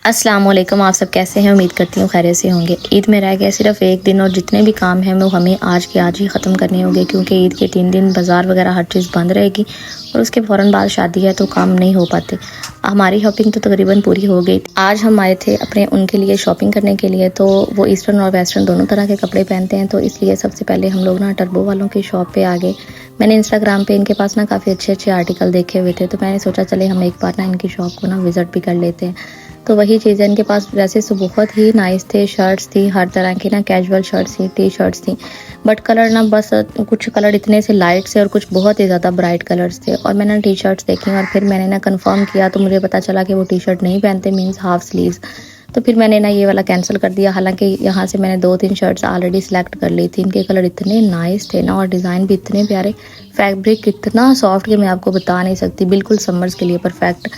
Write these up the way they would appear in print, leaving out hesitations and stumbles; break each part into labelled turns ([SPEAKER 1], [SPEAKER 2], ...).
[SPEAKER 1] अस्सलाम वालेकुम। आप सब कैसे हैं? उम्मीद करती हूँ खैरियत से होंगे। ईद में रह गया सिर्फ एक दिन और जितने भी काम हैं वो हमें आज के आज ही ख़त्म करने होंगे, क्योंकि ईद के 3 दिन बाज़ार वगैरह हर चीज़ बंद रहेगी और उसके फ़ौरन बाद शादी है तो काम नहीं हो पाते। हमारी शॉपिंग तो तकरीबन पूरी हो गई। आज हम आए थे अपने उनके लिए शॉपिंग करने के लिए, तो वो ईस्टर्न और वेस्टर्न दोनों तरह के कपड़े पहनते हैं, तो इसलिए सबसे पहले हम लोग ना टर्बो वालों की शॉप पे आ गए। मैंने इंस्टाग्राम पे इनके पास ना काफ़ी अच्छे अच्छे आर्टिकल देखे हुए थे, तो मैंने सोचा चले हम एक बार ना इनकी शॉप को ना विज़िट भी कर लेते हैं। तो वही चीज़ है, इनके पास ड्रेसेस तो बहुत ही नाइस थे, शर्ट्स थी हर तरह की ना, कैजुअल शर्ट्स थी, टी शर्ट्स थी, बट कलर ना बस कुछ कलर इतने से लाइट से और कुछ बहुत ही ज़्यादा ब्राइट कलर्स थे। और मैंने टी शर्ट्स देखी और फिर मैंने ना कंफर्म किया तो मुझे पता चला कि वो टी शर्ट नहीं पहनते, मीन्स हाफ स्लीव्स। तो फिर मैंने ना ये वाला कैंसिल कर दिया। हालांकि यहाँ से मैंने 2-3 शर्ट्स ऑलरेडी सिलेक्ट कर ली थी। इनके कलर इतने नाइस थे ना और डिज़ाइन भी इतने प्यारे, फैब्रिक इतना सॉफ्ट कि मैं आपको बता नहीं सकती, बिल्कुल समर्स के लिए परफेक्ट।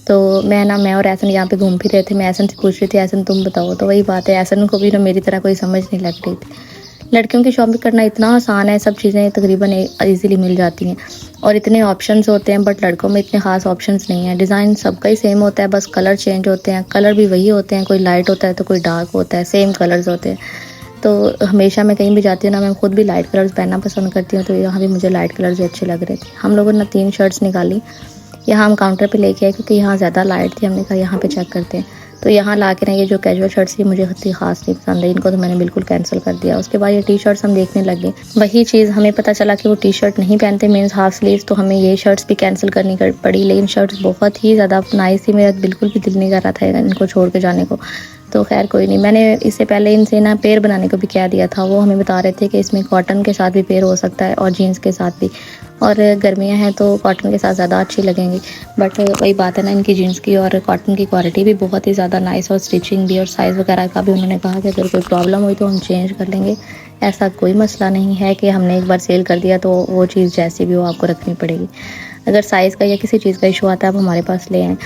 [SPEAKER 1] तो मैं और ऐसन यहाँ पे घूम फिर रहे थे। मैं ऐसन से पूछ रही थी, ऐसन तुम बताओ, तो वही बात है, ऐसन को भी ना मेरी तरह कोई समझ नहीं लग रही थी। लड़कियों की शॉपिंग करना इतना आसान है, सब चीज़ें तकरीबन ईज़िली मिल जाती हैं और इतने ऑप्शंस होते हैं, बट लड़कों में इतने ख़ास ऑप्शंस नहीं है। डिज़ाइन सबका ही सेम होता है, बस कलर चेंज होते हैं। कलर भी वही होते हैं, कोई लाइट होता है तो कोई डार्क होता है, सेम कलर्स होते हैं। तो हमेशा मैं कहीं भी जाती हूँ ना, मैं खुद भी लाइट कलर्स पहनना पसंद करती हूँ, तो यहाँ भी मुझे लाइट कलर्स ही अच्छे लग रहे थे। हम लोगों ने 3 शर्ट्स निकाली, यहाँ हम काउंटर पे लेके आए क्योंकि यहाँ ज़्यादा लाइट थी। हमने कहा यहाँ पे चेक करते हैं, तो यहाँ ला के ना ये जो कैजुअल शर्ट्स थी मुझे इतनी खास नहीं पसंद है, इनको तो मैंने बिल्कुल कैंसिल कर दिया। उसके बाद ये टी शर्ट्स हम देखने लगे, वही चीज़ हमें पता चला कि वो टी शर्ट नहीं पहनते, मीन्स हाफ स्लीव्स, तो हमें ये शर्ट्स भी कैंसिल करनी पड़ी। लेकिन शर्ट्स बहुत ही ज़्यादा नाइस थी, मेरा बिल्कुल भी दिल नहीं कर रहा था इनको छोड़ के जाने को। तो खैर कोई नहीं, मैंने इससे पहले इनसे ना पेयर बनाने को भी कह दिया था। वो हमें बता रहे थे कि इसमें कॉटन के साथ भी पेयर हो सकता है और जीन्स के साथ भी, और गर्मियाँ हैं तो कॉटन के साथ ज़्यादा अच्छी लगेंगी। बट वही बात है ना, इनकी जीन्स की और कॉटन की क्वालिटी भी बहुत ही ज़्यादा नाइस, और स्टिचिंग भी और साइज़ वगैरह का भी उन्होंने कहा कि अगर कोई प्रॉब्लम हुई तो हम चेंज कर लेंगे। ऐसा कोई मसला नहीं है कि हमने एक बार सेल कर दिया तो वो चीज़ जैसी भी हो आपको रखनी पड़ेगी। अगर साइज़ का या किसी चीज़ का इशू आता है आप हमारे पास ले आएँ।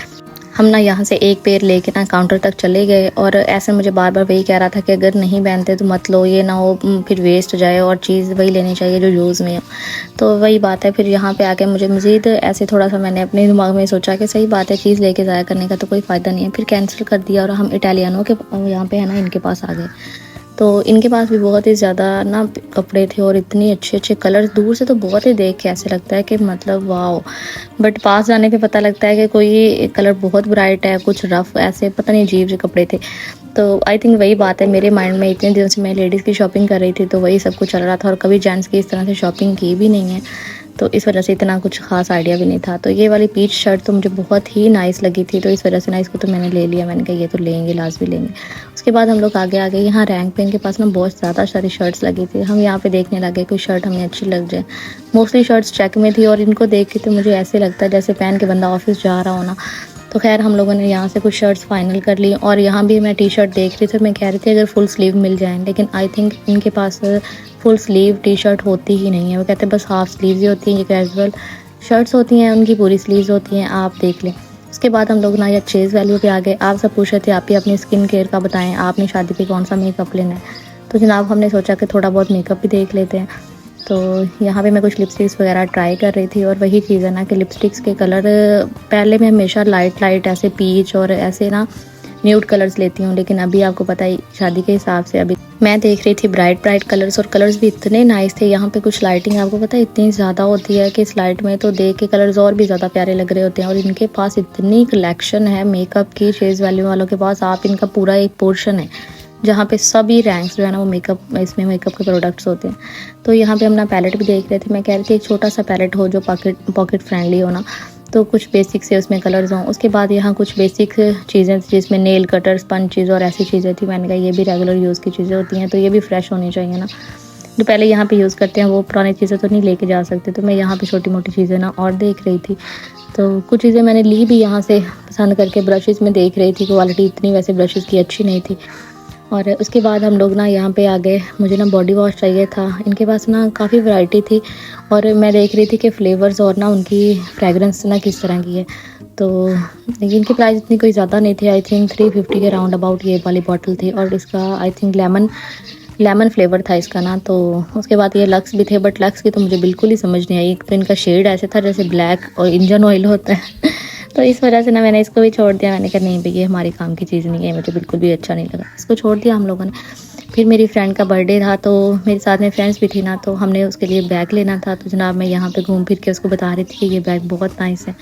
[SPEAKER 1] हम ना यहाँ से एक पेयर लेके ना काउंटर तक चले गए, और ऐसे मुझे बार बार वही कह रहा था कि अगर नहीं पहनते तो मत लो, ये ना हो फिर वेस्ट जाए, और चीज़ वही लेनी चाहिए जो यूज़ में हो। तो वही बात है, फिर यहाँ पे आके मुझे मज़ीद ऐसे थोड़ा सा मैंने अपने दिमाग में सोचा कि सही बात है, चीज़ लेके ज़ाया करने का तो कोई फ़ायदा नहीं है, फिर कैंसिल कर दिया। और हम इटालियनों के यहाँ पे है ना इनके पास आ गए, तो इनके पास भी बहुत ही ज़्यादा ना कपड़े थे और इतने अच्छे अच्छे कलर्स, दूर से तो बहुत ही देख के ऐसे लगता है कि मतलब वाओ, बट पास जाने पे पता लगता है कि कोई कलर बहुत ब्राइट है, कुछ रफ, ऐसे पता नहीं अजीब से कपड़े थे। तो आई थिंक वही बात है, मेरे माइंड में इतने दिनों से मैं लेडीज़ की शॉपिंग कर रही थी तो वही सब कुछ चल रहा था, और कभी जेंट्स की इस तरह से शॉपिंग की भी नहीं है, तो इस वजह से इतना कुछ खास आइडिया भी नहीं था। तो ये वाली पीच शर्ट तो मुझे बहुत ही नाइस लगी थी, तो इस वजह से ना इसको तो मैंने ले लिया। मैंने कहा ये तो लेंगे, लाजमी लेंगे। उसके बाद हम लोग आगे आगे यहाँ रैंक पे इनके पास ना बहुत ज़्यादा सारी शर्ट्स लगी थी। हम यहाँ पे देखने लगे कोई शर्ट हमें अच्छी लग जाए। मोस्टली शर्ट्स चेक में थी और इनको देख के तो मुझे ऐसे लगता है जैसे पहन के बंदा ऑफिस जा रहा हो ना। तो खैर हम लोगों ने यहाँ से कुछ शर्ट्स फाइनल कर ली, और यहाँ भी मैं टी शर्ट देख रही थी और मैं कह रही थी अगर फुल स्लीव मिल जाए, लेकिन आई थिंक इनके पास फुल स्लीव टी शर्ट होती ही नहीं है। वो कहते हैं बस हाफ स्लीव्स ही होती हैं, ये कैजुअल शर्ट्स होती हैं, उनकी पूरी स्लीव्स होती हैं, आप देख लें। उसके बाद हम लोग ना या चेज़ वैल्यू पे आ गए। आप सब पूछ रहे थे आप ही अपनी स्किन केयर का बताएं, आपने शादी पे कौन सा मेकअप लेना है, तो जनाब हमने सोचा कि थोड़ा बहुत मेकअप भी देख लेते हैं। तो यहाँ पे मैं कुछ लिपस्टिक्स वगैरह ट्राई कर रही थी, और वही चीज़ है ना कि लिपस्टिक्स के कलर पहले मैं हमेशा लाइट ऐसे पीच और ऐसे ना न्यूड कलर्स लेती हूँ, लेकिन अभी आपको पता ही शादी के हिसाब से अभी मैं देख रही थी ब्राइट कलर्स, और कलर्स भी इतने नाइस थे। यहाँ पे कुछ लाइटिंग आपको पता है इतनी ज़्यादा होती है कि इस लाइट में तो देख के कलर्स और भी ज़्यादा प्यारे लग रहे होते हैं। और इनके पास इतनी कलेक्शन है मेकअप की, चेज़ वैल्यू वालों के पास आप इनका पूरा एक पोर्शन है जहाँ पे सभी रैंक्स जो है ना वो मेकअप, इसमें मेकअप के प्रोडक्ट्स होते हैं। तो यहाँ पे हम ना पैलेट भी देख रहे थे। मैं कह रही थी एक छोटा सा पैलेट हो जो पॉकेट फ्रेंडली हो ना, तो कुछ बेसिक से उसमें कलर्स हों। उसके बाद यहाँ कुछ बेसिक चीज़ें जिसमें नेल कटर, स्पंचेज़ और ऐसी चीज़ें थी। मैंने कहा ये भी रेगुलर यूज़ की चीज़ें होती हैं तो ये भी फ्रेश होनी चाहिए ना, जो पहले यहाँ पे यूज़ करते हैं वो पुरानी चीज़ें तो नहीं लेके जा सकते। तो मैं यहाँ पे छोटी मोटी चीज़ें ना और देख रही थी, तो कुछ चीज़ें मैंने ली भी यहाँ से पसंद करके। ब्रशेज़ में देख रही थी, क्वालिटी इतनी वैसे ब्रशेज़ की अच्छी नहीं थी। और उसके बाद हम लोग ना यहाँ पे आ गए। मुझे ना बॉडी वॉश चाहिए था, इनके पास ना काफ़ी वैरायटी थी, और मैं देख रही थी कि फ्लेवर्स और ना उनकी फ्रेगरेंस ना किस तरह की है। तो इनकी प्राइस इतनी कोई ज़्यादा नहीं थी, आई थिंक 350 के राउंड अबाउट ये वाली बॉटल थी, और इसका आई थिंक लेमन फ्लेवर था इसका ना। तो उसके बाद ये लक्स भी थे, बट लक्स की तो मुझे बिल्कुल ही समझ नहीं आई। एक तो इनका शेड ऐसे था जैसे ब्लैक और इंजन ऑयल होता है तो इस वजह से ना मैंने इसको भी छोड़ दिया। मैंने कहा नहीं भई ये हमारे काम की चीज़ नहीं है, मुझे बिल्कुल भी अच्छा नहीं लगा, इसको छोड़ दिया हम लोगों ने। फिर मेरी फ्रेंड का बर्थडे था तो मेरे साथ में फ्रेंड्स भी थी ना, तो हमने उसके लिए बैग लेना था। तो जनाब मैं यहाँ पे घूम फिर के उसको बता रही थी कि ये बैग बहुत नाइस है,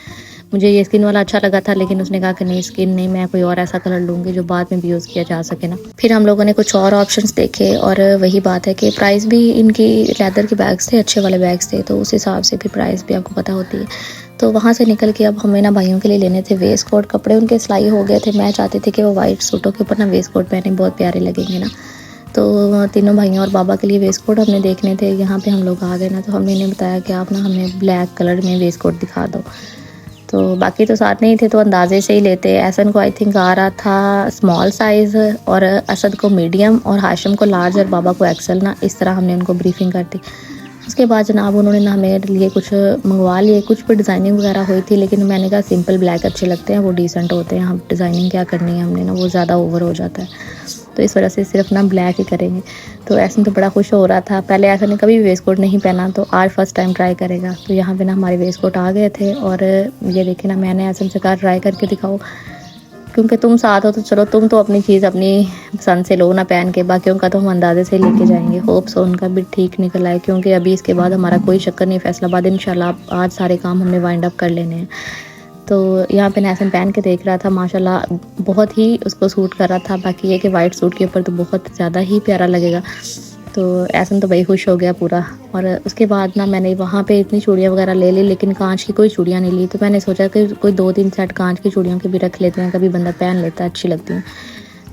[SPEAKER 1] मुझे ये स्किन वाला अच्छा लगा था, लेकिन उसने कहा कि नहीं स्किन नहीं, मैं कोई और ऐसा कलर लूँगी जो बाद में भी यूज़ किया जा सके ना। फिर हम लोगों ने कुछ और ऑप्शंस देखे और वही बात है कि प्राइस भी इनकी लेदर के बैग्स थे, अच्छे वाले बैग्स थे, तो उस हिसाब से फिर प्राइस भी आपको पता होती है। तो वहाँ से निकल के अब हमें ना भाइयों के लिए लेने थे वेस्ट कोट। कपड़े उनके सिलाई हो गए थे, मैं चाहती थी कि वो वाइट सूटों के ऊपर ना वेस्ट कोट पहने, बहुत प्यारे लगेंगे ना। तो तीनों भाइयों और बाबा के लिए वेस्ट कोट हमने देखने थे। यहाँ पे हम लोग आ गए ना, तो हमने इन्हें बताया कि आप ना हमें ब्लैक कलर में वेस्ट कोट दिखा दो। तो बाकी तो साथ नहीं थे तो अंदाजे से ही लेते। एहसन को आई थिंक आ रहा था स्मॉल साइज़, और असद को मीडियम, और हाशिम को लार्ज, और बाबा को एक्सेल ना। इस तरह हमने उनको ब्रीफिंग कर दी। उसके बाद जनाब उन्होंने ना हमें लिए कुछ मंगवा लिए, कुछ पर डिज़ाइनिंग वगैरह हुई थी, लेकिन मैंने कहा सिंपल ब्लैक अच्छे लगते हैं, वो डिसेंट होते हैं, हम डिज़ाइनिंग क्या करनी है हमने ना, वो ज़्यादा ओवर हो जाता है, तो इस वजह से सिर्फ ना ब्लैक ही करेंगे। तो ऐसा तो बड़ा खुश हो रहा था, पहले ऐसा ने कभी भी वेस्ट कोट नहीं पहना, तो आज फर्स्ट टाइम ट्राई करेगा। तो यहाँ पे ना हमारे वेस्ट कोट आ गए थे, और ये देखे ना मैंने ऐसा से कहा ट्राई करके दिखाओ, क्योंकि तुम साथ हो तो चलो तुम तो अपनी चीज़ अपनी पसंद से लो ना पहन के, बाकियों का तो हम अंदाजे से लेके जाएंगे। होप्स उनका भी ठीक निकल आए, क्योंकि अभी इसके बाद हमारा कोई चक्कर नहीं फैसलाबाद, इंशाल्लाह आज सारे काम हमने वाइंड अप कर लेने हैं। तो यहाँ पे नैसन पहन के देख रहा था, माशाल्लाह बहुत ही उसको सूट कर रहा था। बाकी ये कि वाइट सूट के ऊपर तो बहुत ज़्यादा ही प्यारा लगेगा। तो ऐसा तो भाई खुश हो गया पूरा। और उसके बाद ना मैंने वहाँ पे इतनी चूड़ियाँ वगैरह ले ली, लेकिन कांच की कोई चूड़ियाँ नहीं ली। तो मैंने सोचा कि कोई 2-3 सेट कांच की चूड़ियों के भी रख लेते हैं, कभी बंदा पहन लेता है, अच्छी लगती हैं।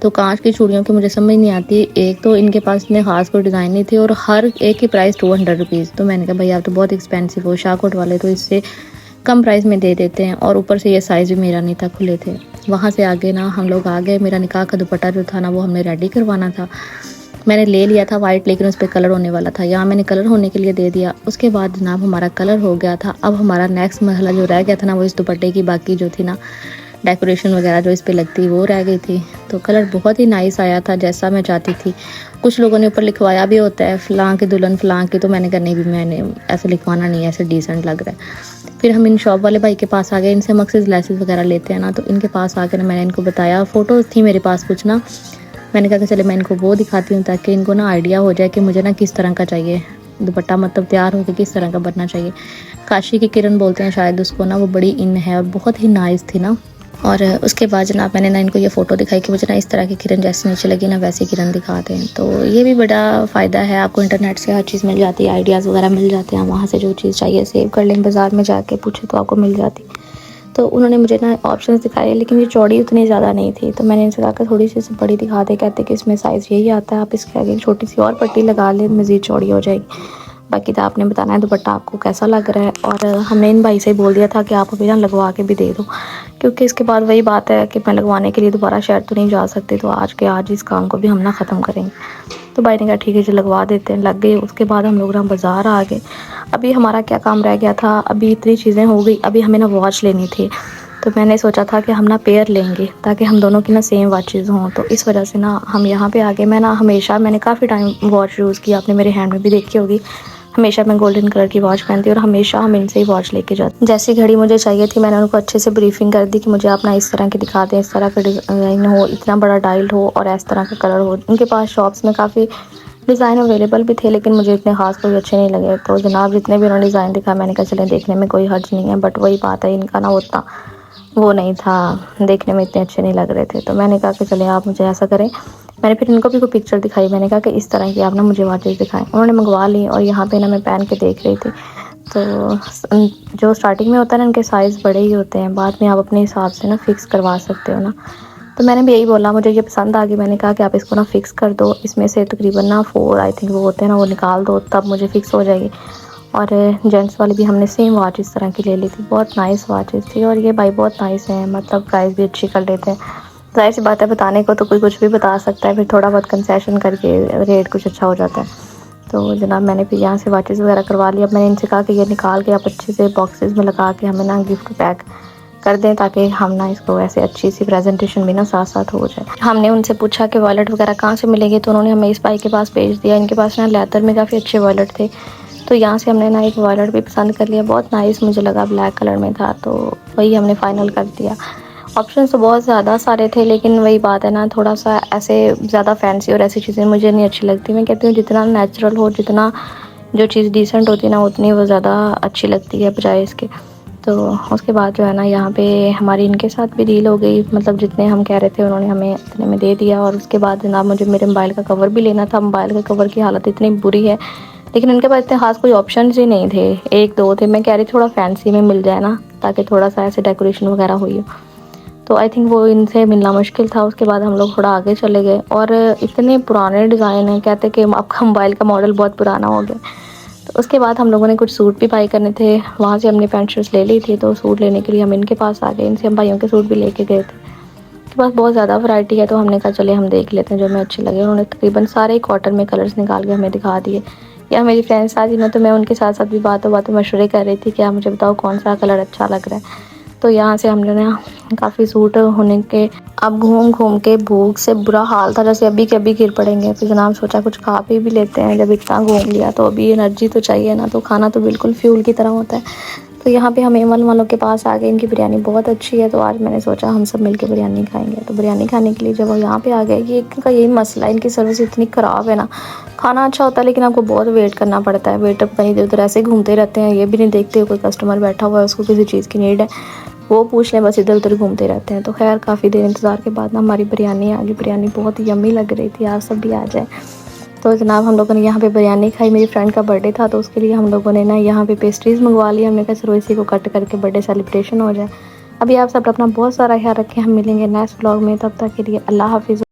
[SPEAKER 1] तो कांच की चूड़ियों की मुझे समझ नहीं आती, एक तो इनके पास इतने ख़ास कोई डिज़ाइन नहीं थे, और हर एक की प्राइस 200 रुपीज़। तो मैंने कहा भाई आप तो बहुत एक्सपेंसिव हो, शाहकोट वाले तो इससे कम प्राइस में दे देते हैं, और ऊपर से ये साइज़ भी मेरा नहीं था, खुले थे। वहाँ से आगे ना हम लोग आ गए, मेरा निकाह का दुपट्टा जो था ना वो हमने रेडी करवाना था। मैंने ले लिया था वाइट, लेकिन उस पर कलर होने वाला था, यहाँ मैंने कलर होने के लिए दे दिया। उसके बाद जनाब हमारा कलर हो गया था। अब हमारा नेक्स्ट मरहला जो रह गया था ना, वो इस दुपट्टे की बाकी जो थी ना डेकोरेशन वगैरह जो इस पे लगती वो रह गई थी। तो कलर बहुत ही नाइस आया था, जैसा मैं चाहती थी। कुछ लोगों ने ऊपर लिखवाया भी होता है फ़लाँ की दुल्हन फ़लाँ की, तो मैंने कहा नहीं भी मैंने ऐसे लिखवाना नहीं है, ऐसे डिसेंट लग रहा है। फिर हम इन शॉप वाले भाई के पास आ गए, इनसे मकसद लेसेस वगैरह लेते हैं ना, तो इनके पास आकर मैंने इनको बताया, फ़ोटोज़ थी मेरे पास कुछ ना, मैंने कहा कि चले मैं इनको वो दिखाती हूँ ताकि इनको ना आइडिया हो जाए कि मुझे ना किस तरह का चाहिए दुपट्टा, मतलब तैयार होकर किस तरह का बनना चाहिए। काशी की किरण बोलते हैं शायद उसको ना, वो बड़ी इन है और बहुत ही नाइस थी ना। और उसके बाद जनाब मैंने ना इनको ये फ़ोटो दिखाई कि मुझे ना इस तरह की किरण जैसे नीचे लगी ना वैसी किरण दिखाते हैं। तो ये भी बड़ा फ़ायदा है, आपको इंटरनेट से हर चीज़ मिल जाती है, आइडियाज़ वगैरह मिल जाते हैं, वहाँ से जो चीज़ चाहिए सेव कर लें, बाज़ार में जाके पूछे तो आपको मिल जाती। तो उन्होंने मुझे ना ऑप्शंस दिखाए, लेकिन ये चौड़ी उतनी ज़्यादा नहीं थी, तो मैंने इनसे कहा कि थोड़ी सी बड़ी दिखा दे। कहते कि इसमें साइज़ यही आता है, आप इसके आगे छोटी सी और पट्टी लगा लें, मज़ीद चौड़ी हो जाएगी। बाकी तो आपने बताना है दुपट्टा आपको कैसा लग रहा है। और हमने इन भाई से बोल दिया था कि आप अभी ना लगवा के भी दे दो, क्योंकि इसके बाद वही बात है कि मैं लगवाने के लिए दोबारा शहर तो नहीं जा सकती, तो आज के आज इस काम को भी हम ना ख़त्म करेंगे। तो भाई ने कहा ठीक है जी लगवा देते हैं, लग गए। उसके बाद हम लोग ना बाज़ार आ गए। अभी हमारा क्या काम रह गया था, अभी इतनी चीज़ें हो गई, अभी हमें ना वॉच लेनी थी। तो मैंने सोचा था कि हम ना पेयर लेंगे ताकि हम दोनों की ना सेम वॉचेज़ हों, तो इस वजह से ना हम यहाँ पे आ गए। मैंने काफ़ी टाइम वॉच यूज़ की, आपने मेरे हैंड में भी देखी होगी। हमेशा मैं गोल्डन कलर की वॉच पहनती हूँ और हमेशा हम इनसे ही वॉच लेके जाते। जैसी घड़ी मुझे चाहिए थी मैंने उनको अच्छे से ब्रीफिंग कर दी कि मुझे आप ना इस तरह की दिखा दें, इस तरह का डिज़ाइन हो, इतना बड़ा डायल हो और इस तरह का कलर हो। उनके पास शॉप्स में काफ़ी डिज़ाइन अवेलेबल भी थे, लेकिन मुझे इतने ख़ास कोई अच्छे नहीं लगे। तो जनाब जितने भी उन्होंने डिज़ाइन दिखा मैंने कहा चले देखने में कोई हर्ज नहीं है, बट वही बात है इनका ना उतना वो नहीं था, देखने में इतने अच्छे नहीं लग रहे थे। तो मैंने कहा कि चले आप मुझे ऐसा करें, मैंने फिर इनको भी कोई पिक्चर दिखाई, मैंने कहा कि इस तरह की आप ना मुझे वॉचेस दिखाएं। उन्होंने मंगवा ली और यहाँ पे ना मैं पहन के देख रही थी। तो जो स्टार्टिंग में होता है ना उनके साइज़ बड़े ही होते हैं, बाद में आप अपने हिसाब से ना फ़िक्स करवा सकते हो ना। तो मैंने भी यही बोला, मुझे ये पसंद आ गई, मैंने कहा कि आप इसको ना फ़िक्स कर दो, इसमें से तकरीबन ना 4 आई थिंक वो होते हैं ना, वो निकाल दो तब मुझे फ़िक्स हो जाएगी। और जेंट्स वाली भी हमने सेम वॉच इस तरह की ले ली थी, बहुत नाइस वॉचेस थी। और ये भाई बहुत नाइस हैं, मतलब प्राइस भी अच्छी कर लेते हैं। ज़ाहिर सी बात है बताने को तो कोई कुछ भी बता सकता है, फिर थोड़ा बहुत कंसेशन करके रेट कुछ अच्छा हो जाता है। तो जनाब मैंने फिर यहाँ से वॉचेस वगैरह करवा लिया। मैंने इनसे कहा कि ये निकाल के आप अच्छे से बॉक्सेस में लगा के हमें ना गिफ्ट पैक कर दें, ताकि हम ना इसको ऐसे अच्छी सी प्रेजेंटेशन भी ना साथ साथ हो जाए। हमने उनसे पूछा कि वॉलेट वगैरह कहाँ से मिलेगी, तो उन्होंने हमें इस भाई के पास भेज दिया। इनके पास ना लेदर में काफ़ी अच्छे वॉलेट थे, तो यहाँ से हमने ना एक वॉलेट भी पसंद कर लिया, बहुत नाइस मुझे लगा, ब्लैक कलर में था, तो वही हमने फ़ाइनल कर दिया। ऑप्शंस तो बहुत ज़्यादा सारे थे, लेकिन वही बात है ना, थोड़ा सा ऐसे ज़्यादा फैंसी और ऐसी चीज़ें मुझे नहीं अच्छी लगती। मैं कहती हूँ जितना नेचुरल हो, जितना जो चीज़ डिसेंट होती है ना, उतनी वो ज़्यादा अच्छी लगती है बजाय इसके। तो उसके बाद जो है ना, यहाँ पे हमारी इनके साथ भी डील हो गई, मतलब जितने हम कह रहे थे उन्होंने हमें इतने में दे दिया। और उसके बाद जनाब मुझे मेरे मोबाइल का कवर भी लेना था। मोबाइल का कवर की हालत इतनी बुरी है, लेकिन इनके पास इतने खास कोई ऑप्शन ही नहीं थे, एक दो थे। मैं कह रही थोड़ा फैंसी में मिल जाए ना, ताकि थोड़ा सा ऐसे डेकोरेशन वगैरह हुई हो, तो आई थिंक वो इनसे मिलना मुश्किल था। उसके बाद हम लोग थोड़ा आगे चले गए, और इतने पुराने डिज़ाइन हैं, कहते कि आपका मोबाइल का मॉडल बहुत पुराना हो गया। तो उसके बाद हम लोगों ने कुछ सूट भी बाई करने थे, वहाँ से हमने पैंट शर्ट्स ले ली थी, तो सूट लेने के लिए हम इनके पास आ गए। इनसे हम भाइयों के सूट भी लेके गए थे। इनके पास बहुत ज़्यादा वैरायटी है, तो हमने कहा चले हम देख लेते हैं जो हमें अच्छे लगे। उन्होंने तकरीबन सारे कॉटन में कलर्स निकाल के हमें दिखा दिए। या मेरी फ्रेंड्स साथ ही ना, तो मैं उनके साथ साथ भी बातों बातों मशवरे कर रही थी कि आप मुझे बताओ कौन सा कलर अच्छा लग रहा है। तो यहाँ से हमने ना काफ़ी सूट होने के, अब घूम घूम के भूख से बुरा हाल था, जैसे अभी के अभी गिर पड़ेंगे। फिर जनाब सोचा कुछ खा पी भी लेते हैं, जब इतना घूम लिया तो अभी एनर्जी तो चाहिए ना, तो खाना तो बिल्कुल फ्यूल की तरह होता है। तो यहाँ पे हम एमल वालों के पास आ गए, इनकी बिरयानी बहुत अच्छी है, तो आज मैंने सोचा हम सब मिलके बिरयानी खाएंगे। तो बिरयानी खाने के लिए जब यहाँ पे आ गए, ये इनका यही मसला है, इनकी सर्विस इतनी ख़राब है ना। खाना अच्छा होता है, लेकिन आपको बहुत वेट करना पड़ता है। वेटर कहीं इधर उधर ऐसे घूमते रहते हैं, ये भी नहीं देखते कोई कस्टमर बैठा हुआ है, उसको किसी चीज़ की नीड है, वो पूछ लें, बस इधर उधर घूमते रहते हैं। तो खैर काफ़ी देर इंतज़ार के बाद ना हमारी बिरयानी आ गई। बिरयानी बहुत यम्मी लग रही थी, आप सब भी आ जाए। तो जनाब हम लोगों ने यहाँ पे बिरयानी खाई। मेरी फ्रेंड का बर्थडे था, तो उसके लिए हम लोगों ने ना यहाँ पे पेस्ट्रीज़ मंगवा ली। हमने कहा चलो इसी को कट करके बर्थडे सेलिब्रेशन हो जाए। अभी आप सब अपना बहुत सारा ख्याल रखें, हम मिलेंगे नेक्स्ट व्लॉग में, तब तक के लिए अल्लाह हाफिज़।